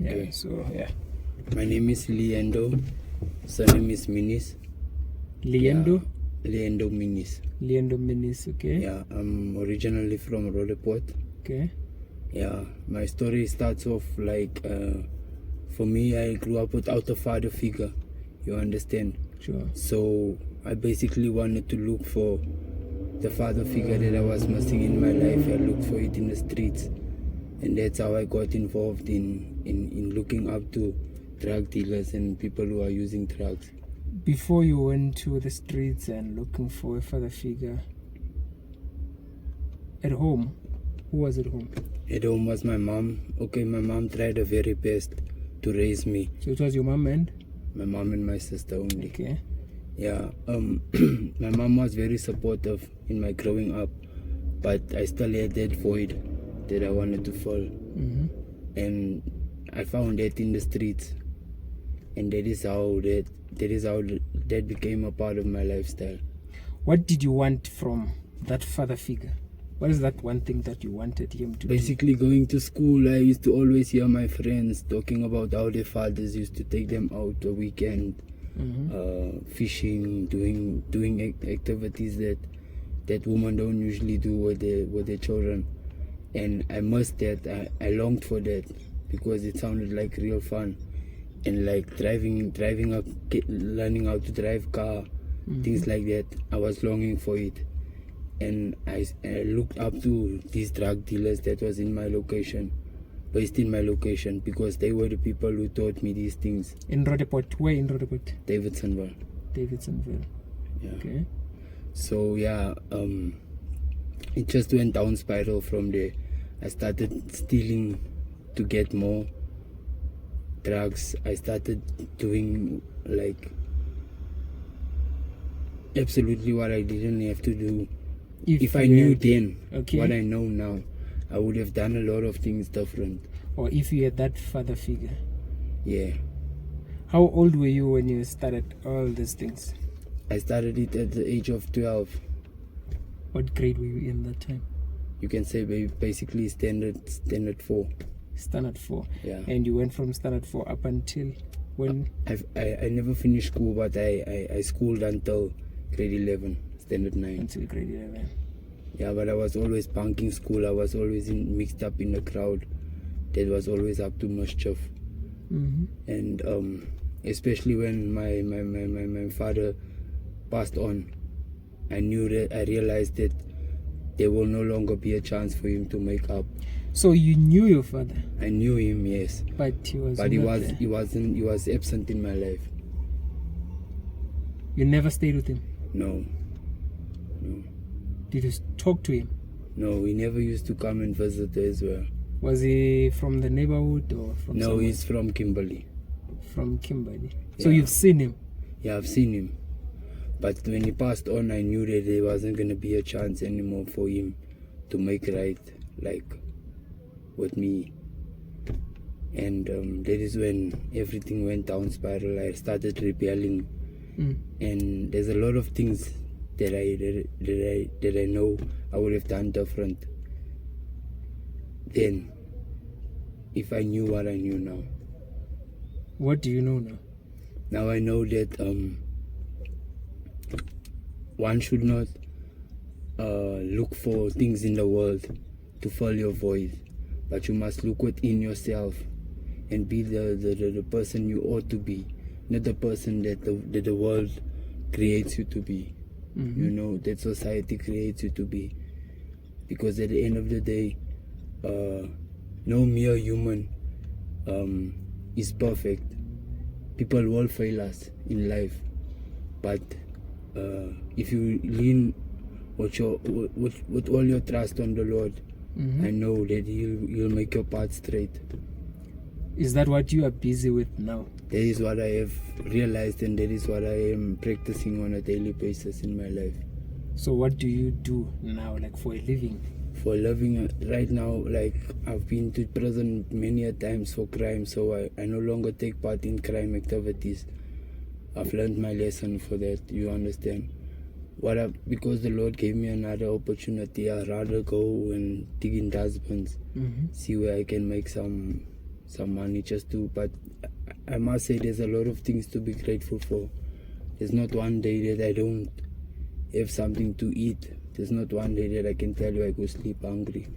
Okay, so yeah. My name is Leendo. Surname is Minis. Leendo? Yeah, Leendo Minis. Leendo Minis, okay. Yeah, I'm originally from Roodepoort. Okay. Yeah, my story starts off like, for me, I grew up without a father figure. You understand? Sure. So I basically wanted to look for the father figure that I was missing in my life. I looked for it in the streets. And that's how I got involved in looking up to drug dealers and people who are using drugs. Before you went to the streets and looking for a father figure, at home, who was at home? At home was my mom. Okay, my mom tried her very best to raise me. So it was your mom and? My mom and my sister only. Okay. Yeah, my mom was very supportive in my growing up, but I still had that void that I wanted to fill. Mm-hmm. And I found that in the streets, and that is how that became a part of my lifestyle. What did you want from that father figure? What is that one thing that you wanted him to Basically, going to school, I used to always hear my friends talking about how their fathers used to take them out the weekend, fishing, doing activities that women don't usually do with their children. And I missed that. I longed for that because it sounded like real fun, and like driving up, learning how to drive car, things like that. I was longing for it, and I looked up to these drug dealers that was based in my location, because they were the people who taught me these things. In Roodepoort? Where in Roodepoort? Davidsonville. Yeah. Okay. So yeah, it just went down spiral from there. I started stealing to get more drugs. I started doing like absolutely what I didn't have to do. If I knew then what I know now, I would have done a lot of things different. Or if you had that father figure. Yeah. How old were you when you started all these things? I started it at the age of 12. What grade were you in that time? You can say basically standard 4. Standard 4. Yeah. And you went from standard 4 up until when? I never finished school, but I schooled until grade 11, standard 9. Until grade 11. Yeah, but I was always bunking school. I was always mixed up in the crowd that was always up to mischief. And especially when my father passed on, I realized that there will no longer be a chance for him to make up. So you knew your father? I knew him, yes. But he was absent in my life. You never stayed with him? No. Did you talk to him? No, he never used to come and visit as well. Was he from the neighborhood or from No, somewhere? he's from Kimberley. From Kimberley. Yeah. So you've seen him? Yeah, I've seen him. But when he passed on, I knew that there wasn't going to be a chance anymore for him to make right, like, with me. And that is when everything went down spiral. I started rebelling. And there's a lot of things that I know I would have done different then if I knew what I knew now. What do you know now? Now I know that one should not look for things in the world to fill your void, but you must look within yourself and be the person you ought to be, not the person that the world creates you to be. You know, that society creates you to be. Because at the end of the day, no mere human is perfect. People will fail us in life, but if you lean with all your trust on the Lord, I know that He'll make your path straight. Is that what you are busy with now? That is what I have realized, and that is what I am practicing on a daily basis in my life. So what do you do now, like for a living? For a living right now, like I've been to prison many a times for crime, so I no longer take part in crime activities. I've learned my lesson for that, you understand? Because the Lord gave me another opportunity, I'd rather go and dig in dustbins, see where I can make some some money just to. But I must say, there's a lot of things to be grateful for. There's not one day that I don't have something to eat. There's not one day that I can tell you I go sleep hungry.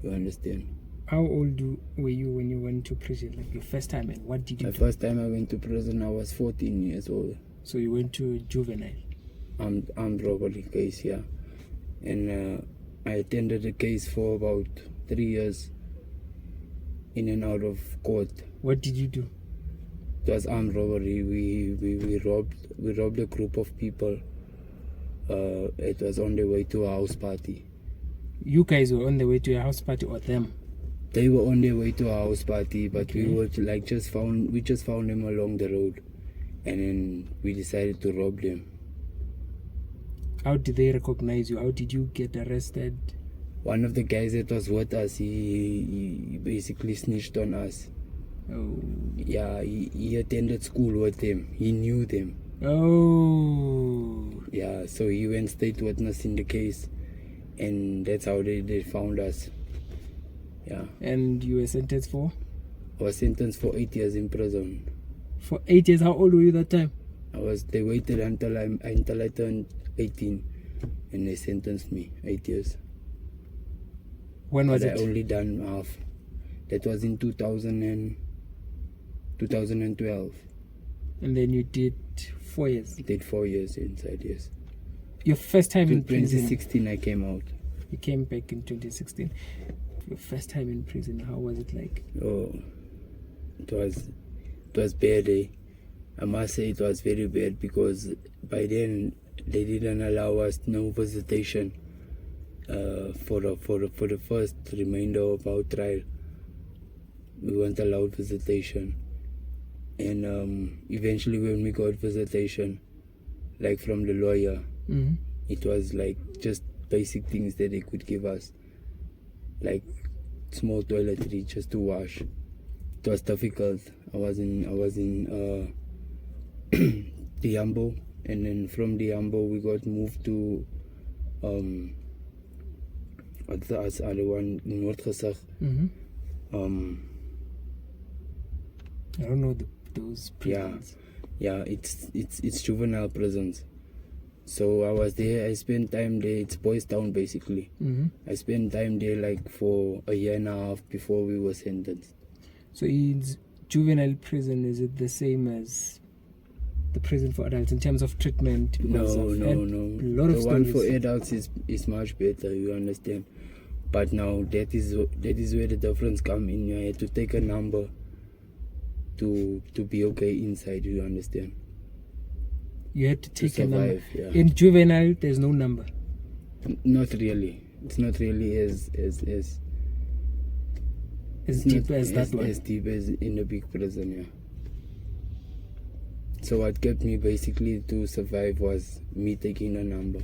You understand? How old were you when you went to prison? Like your first time, and what did you My do? first time I went to prison, I was 14 years old. So you went to juvenile. Armed robbery case, yeah. And I attended the case for about 3 years, in and out of court. What did you do? It was armed robbery. We robbed a group of people. It was on the way to a house party. You guys were on the way to a house party, or them? They were on their way to a house party, but Okay. we were like just found them along the road, and then we decided to rob them. How did they recognize you? How did you get arrested? One of the guys that was with us, he basically snitched on us. Oh. Yeah, he attended school with them. He knew them. Oh. Yeah, so he went state witness in the case, and that's how they found us. Yeah. And you were sentenced for? I was sentenced for 8 years in prison. For 8 years. How old were you that time? They waited until I turned 18, and they sentenced me 8 years. When was But it? I only done half. That was in 2012. And then you did 4 years. I did 4 years inside, yes. Your first time in In prison. 2016 I came out. You came back in 2016. Your first time in prison, how was it like? Oh, it was bad. I must say it was very bad, because by then they didn't allow us no visitation for the first remainder of our trial. We weren't allowed visitation, and eventually when we got visitation, like from the lawyer, Mm-hmm. it was like just basic things that they could give us, like small toiletries just to wash. It was difficult. I was in Diambo, and then from Diambo we got moved to what's the other one, Noordgesag. Mm-hmm. I don't know those prisons. Yeah, it's juvenile prisons. So I was there. I spent time there. It's Boys Town basically. Mm-hmm. I spent time there like for a year and a half before we were sentenced. So in juvenile prison, is it the same as the prison for adults in terms of treatment? Because No. I've heard a lot of The one stories. for adults is much better. You understand? But now that is where the difference come in. You had to take a number to be okay inside. You understand? You had to take a number. survive, yeah. In juvenile, there's no number. Not really. It's not really as As it's deep not as that one. as deep as in the big prison, yeah. So what kept me basically to survive was me taking a number.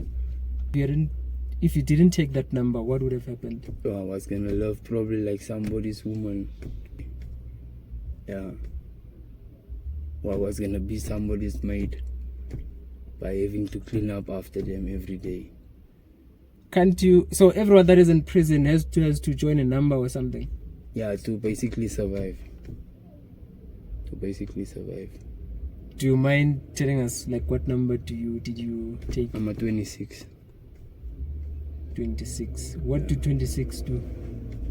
If you didn't take that number, what would have happened? So I was gonna love probably like somebody's woman. Yeah. Or I was gonna be somebody's maid by having to clean up after them every day. Can't you? So everyone that is in prison has to join a number or something. Yeah, to basically survive. Do you mind telling us like what number did you take? I'm a 26. 26. What do 26 do?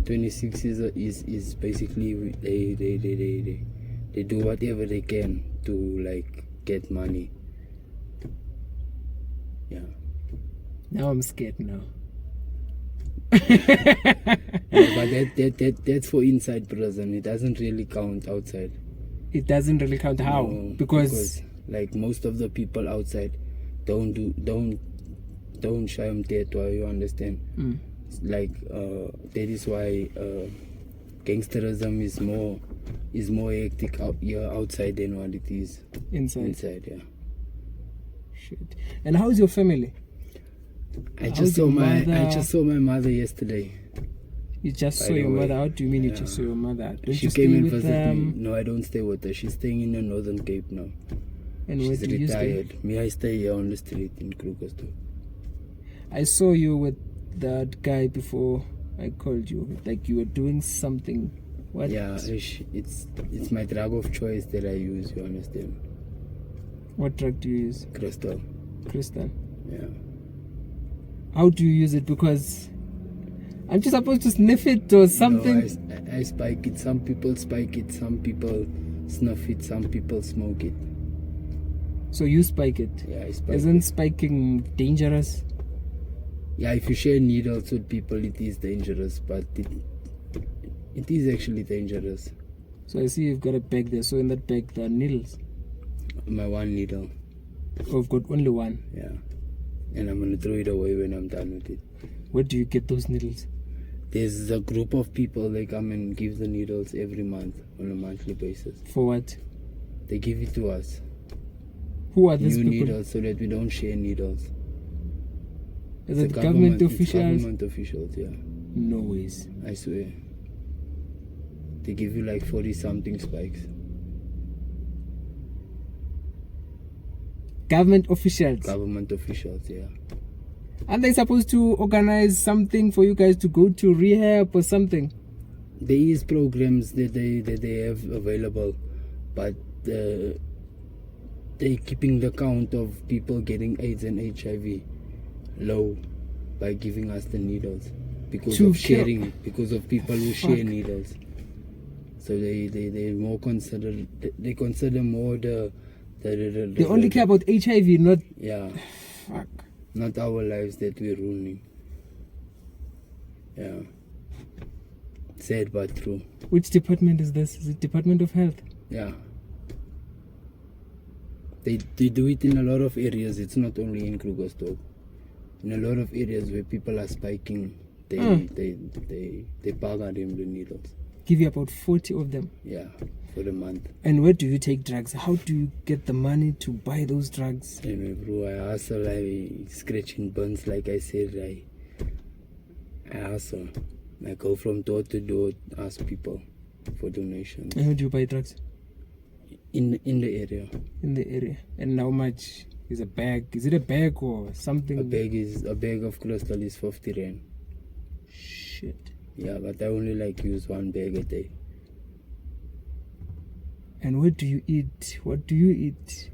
26 is basically they do whatever they can to like get money. Yeah. Now I'm scared now. But that's for inside prison. It doesn't really count outside. It doesn't really count. How? No, because like most of the people outside don't shy dead. You understand? Like that is why gangsterism is more hectic out here outside than what it is inside. Yeah. Shit. And how's your family? I just saw my mother yesterday. You just By saw the your way, mother. How do you mean you yeah. just saw your mother? Don't She you came stay and with visited me. No, I don't stay with her. She's staying in the Northern Cape now. And where She's do you stay? retired. Me, I stay here on the street in Krugersdorp. I saw you with that guy before I called you. Like you were doing something What? Yeah, it's my drug of choice that I use, you understand? What drug do you use? Crystal. Crystal. Yeah. How do you use it? Because aren't you supposed to sniff it or something? No, I spike it. Some people spike it, some people snuff it, some people smoke it. So you spike it? Yeah, I spike Isn't it. spiking dangerous? Yeah, if you share needles with people, it is dangerous, but it is actually dangerous. So I see you've got a bag there. So in that bag there are needles. My one needle. Oh, I've got only one. Yeah. And I'm gonna throw it away when I'm done with it. Where do you get those needles? There's a group of people, they come and give the needles every month on a monthly basis. For what? They give it to us. Who are these New people? needles, so that we don't share needles. Is It's it a government it's officials? government officials, yeah. No ways. I swear. They give you like 40 something spikes. Government officials. Government officials, yeah. Aren't they supposed to organize something for you guys to go to rehab or something? There is programs that they have available, but they're keeping the count of people getting AIDS and HIV low by giving us the needles because To of share- sharing, because of people who share needles. So they more consider more the They only care about HIV, not... yeah, Fuck. not our lives that we're ruining. Yeah, sad but true. Which department is this? Is it Department of Health? Yeah. They do it in a lot of areas. It's not only in Krugersdorp. In a lot of areas where people are spiking, they bug at them the needles. Give you about 40 of them. Yeah, for the month. And where do you take drugs? How do you get the money to buy those drugs? Anyway, bro, I hustle. I scratching buns, like I said. I hustle. I go from door to door, ask people for donations. And how do you buy drugs? In the area. In the area. And how much is a bag? Is it a bag or something? A bag of crystal is 50 rand. Shit. Yeah, but I only like use one bag a day. And what do you eat? What do you eat?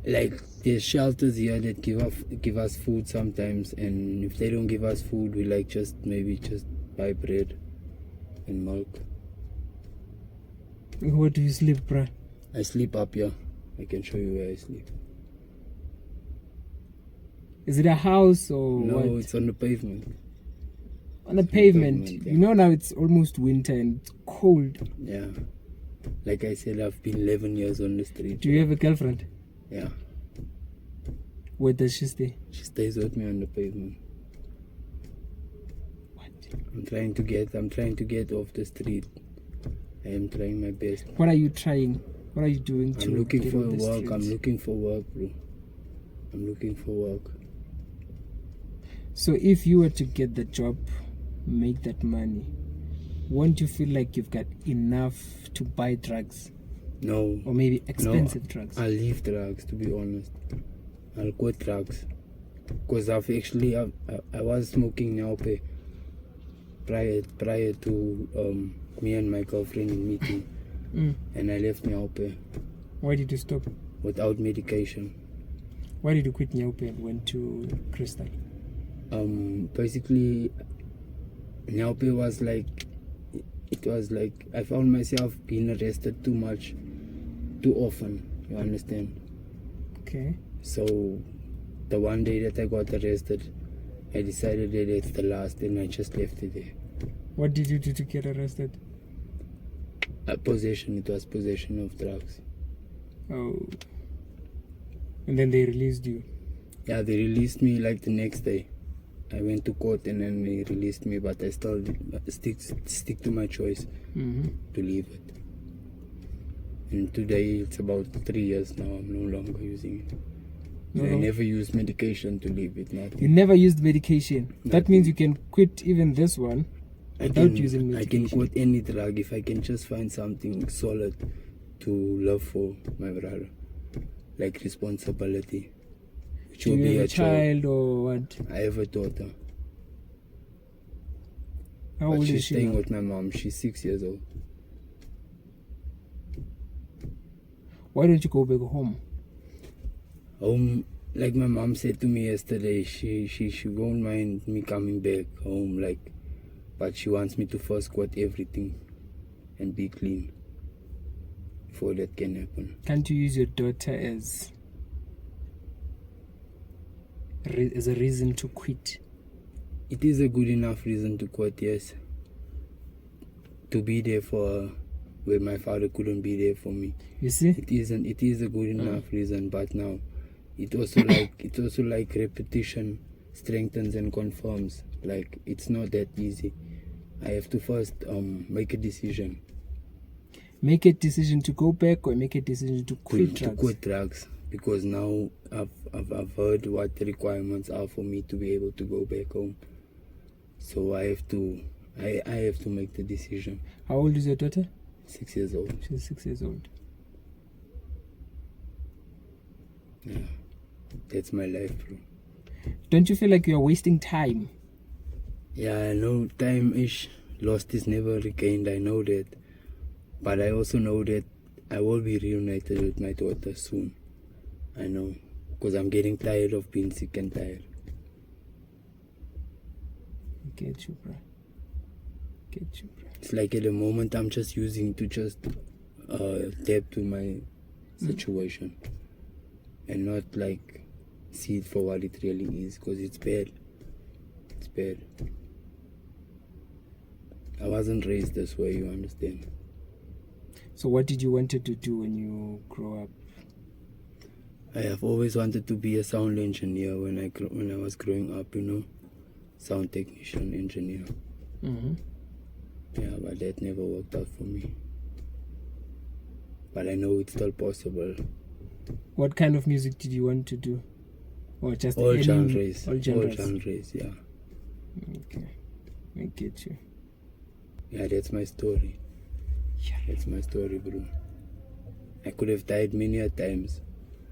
Like there's shelters here that give us food sometimes, and if they don't give us food, we like just buy bread and milk. Where do you sleep, bruh? I sleep up here. I can show you where I sleep. Is it a house or No, what? it's on the pavement. On the pavement. pavement, yeah. You know now it's almost winter and it's cold. Yeah. Like I said, I've been 11 years on the street. Do you have a girlfriend? Yeah. Where does she stay? She stays with me on the pavement. What? I'm trying to get off the street. I am trying my best. What are you trying? What are you doing to I'm looking get for off the work. streets? I'm looking for work, bro. I'm looking for work. So if you were to get the job, make that money, won't you feel like you've got enough to buy drugs? No. Or maybe expensive drugs? I'll leave drugs, to be honest. I'll quit drugs. Because I was smoking Nyaupe prior to me and my girlfriend meeting. And I left Nyaupe Why did you stop? without medication. Why did you quit Nyaupe and went to Crystal? Basically, Nyaupe was like I found myself being arrested too often, you understand? Okay. So the one day that I got arrested, I decided that it's the last, and I just left it there. What did you do to get arrested? It was possession of drugs. Oh. And then they released you. Yeah, they released me like the next day. I went to court and then they released me, but I still stick to my choice to leave it. And today it's about 3 years now. I'm no longer using it. I never used medication to leave it. Nothing. You never used medication. That Nothing. means you can quit even this one without using I medication. can quit any drug if I can just find something solid to love for my brother, like responsibility. Which Do will you be have a a child. child or what? I have a daughter. How But old she's is she staying now? with my mom. She's 6 years old. Why don't you go back home? Like my mom said to me yesterday, she won't mind me coming back home, like, but she wants me to first squat everything and be clean before that can happen. Can't you use your daughter as a reason to quit? It is a good enough reason to quit, yes. To be there for her where my father couldn't be there for me. You see? It is a good enough reason, but now it also like repetition strengthens and confirms. Like, it's not that easy. I have to first make a decision. Make a decision to go back or make a decision to quit drugs? To quit drugs, because now I've heard what the requirements are for me to be able to go back home. So I have to make the decision. How old is your daughter? 6 years old. She's 6 years old. Yeah, that's my life, bro. Don't you feel like you're wasting time? Yeah, I know time is lost is never regained. I know that, but I also know that I will be reunited with my daughter soon. I know, because I'm getting tired of being sick and tired. I get you, bro. Get you, bro. It's like at the moment I'm just using to just adapt to my situation and not like see it for what it really is, because it's bad. It's bad. I wasn't raised this way, you understand? So what did you wanted to do when you grow up? I have always wanted to be a sound engineer when I was growing up, you know, sound technician, engineer. Mm-hmm. Yeah, but that never worked out for me. But I know it's still possible. What kind of music did you want to do? Or just All any, genres. all genres? All genres, yeah. Okay, I get you. Yeah, that's my story. Yeah. That's my story, bro. I could have died many a times,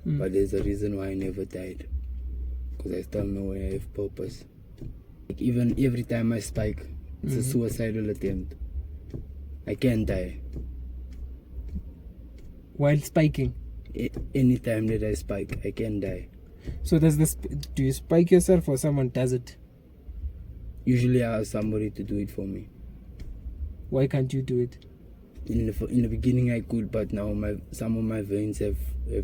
but there's a reason why I never died. Because I still know I have purpose. Like, even every time I spike, it's a suicidal attempt. I can't die. While spiking? Any time that I spike, I can die. So do you spike yourself or someone does it? Usually I ask somebody to do it for me. Why can't you do it? In the beginning I could, but now some of my veins have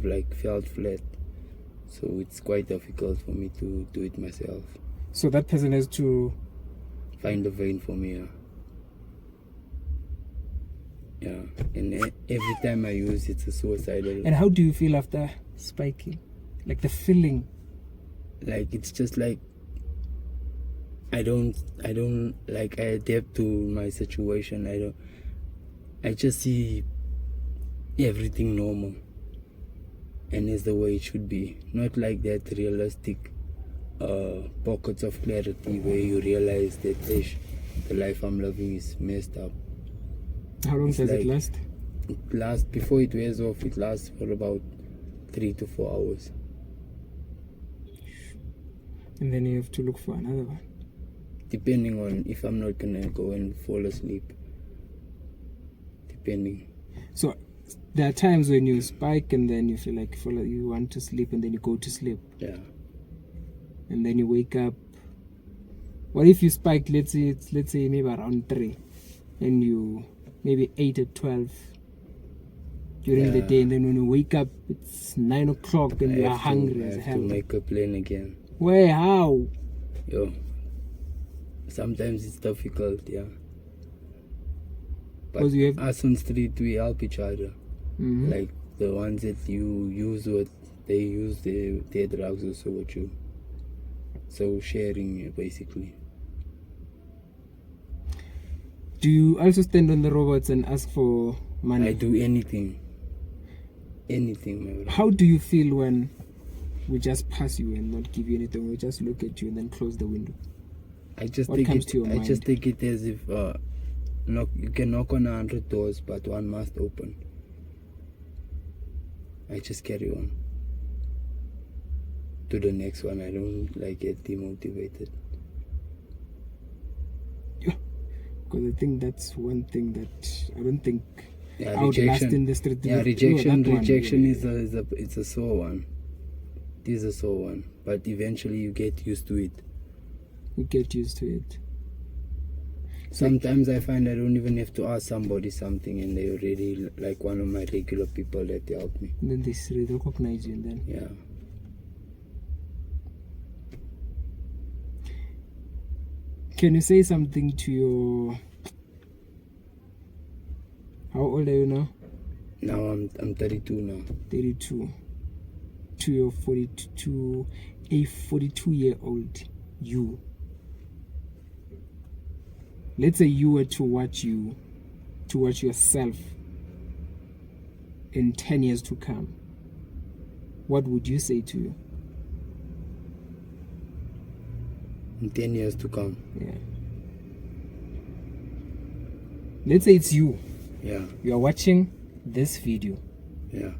like felt flat. So it's quite difficult for me to do it myself. So that person has to find a vein for me, yeah. Yeah, and every time I use it's a suicidal. And how do you feel after spiking? Like the feeling? Like, it's just like I don't like, I adapt to my situation. I just see everything normal and it's the way it should be, not like that realistic pockets of clarity where you realize that the life I'm living is messed up. How long does it last? It lasts, before it wears off, it lasts for about 3 to 4 hours. And then you have to look for another one. Depending on if I'm not gonna go and fall asleep. Depending. So there are times when you spike and then you feel like you want to sleep and then you go to sleep. Yeah. And then you wake up. What if you spike, let's say maybe around 3 and you maybe 8 or 12 during the day, and then when you wake up it's 9 o'clock and you are hungry as hell. I have to make a plan again. Where? How? Yo, sometimes it's difficult, yeah. But us on street, we help each other. Like the ones that you use they use their drugs also with you. So sharing, basically. Do you also stand on the robots and ask for money? I do anything. Anything, my brother. How do you feel when we just pass you and not give you anything? We just look at you and then close the window. I just what take comes it. To your mind? Just take it as if you can knock on 100 doors, but one must open. I just carry on to the next one. I don't like get demotivated. Yeah. Because I think that's one thing that I don't think Yeah, I would last rejection. in the street. Yeah, Oh, rejection. that one, Rejection yeah. it's a sore one. It is a sore one, but eventually you get used to it. You get used to it. Sometimes I find I don't even have to ask somebody something, and they already like one of my regular people that help me. And then they recognize you, and then Yeah. can you say something to your? How old are you now? Now I'm 32 now. 32. To your 42, a 42-year-old you. Let's say you were to watch yourself in 10 years to come. What would you say to you? In 10 years to come. Yeah. Let's say it's you. Yeah. You are watching this video Yeah.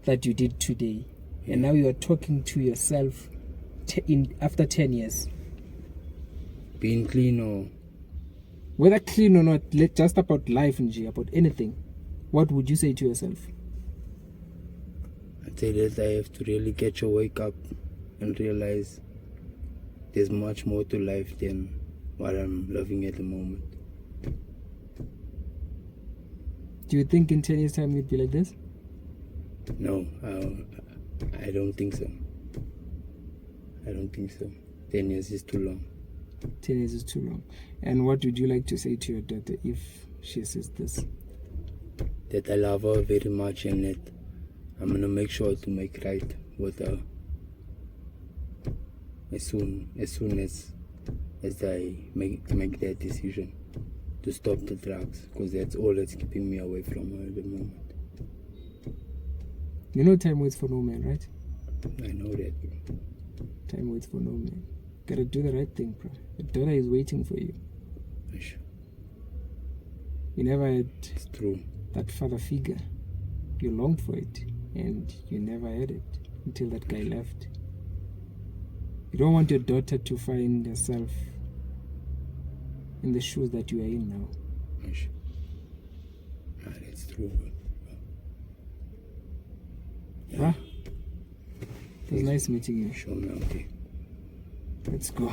that you did today, Yeah. and now you are talking to yourself after 10 years. Being clean or Whether clean or not, just about life and about anything, what would you say to yourself? I'd say that I have to really get your wake up and realize there's much more to life than what I'm loving at the moment. Do you think in 10 years' time you'd be like this? No, I don't think so. I don't think so. 10 years is too long. 10 years is too long. And what would you like to say to your daughter if she says this? That I love her very much, and that I'm gonna make sure to make right with her as soon as I make that decision to stop the drugs, because that's all that's keeping me away from her at the moment. You know time waits for no man, right? I know that. Time waits for no man. Gotta do the right thing, bro. Your daughter is waiting for you. Ish. You never had It's true. that father figure. You longed for it, and you never had it until that guy left. You don't want your daughter to find herself in the shoes that you are in now. Ish. Ah, that's true. Yeah. Huh? It was nice meeting you. Show me, okay. Let's go.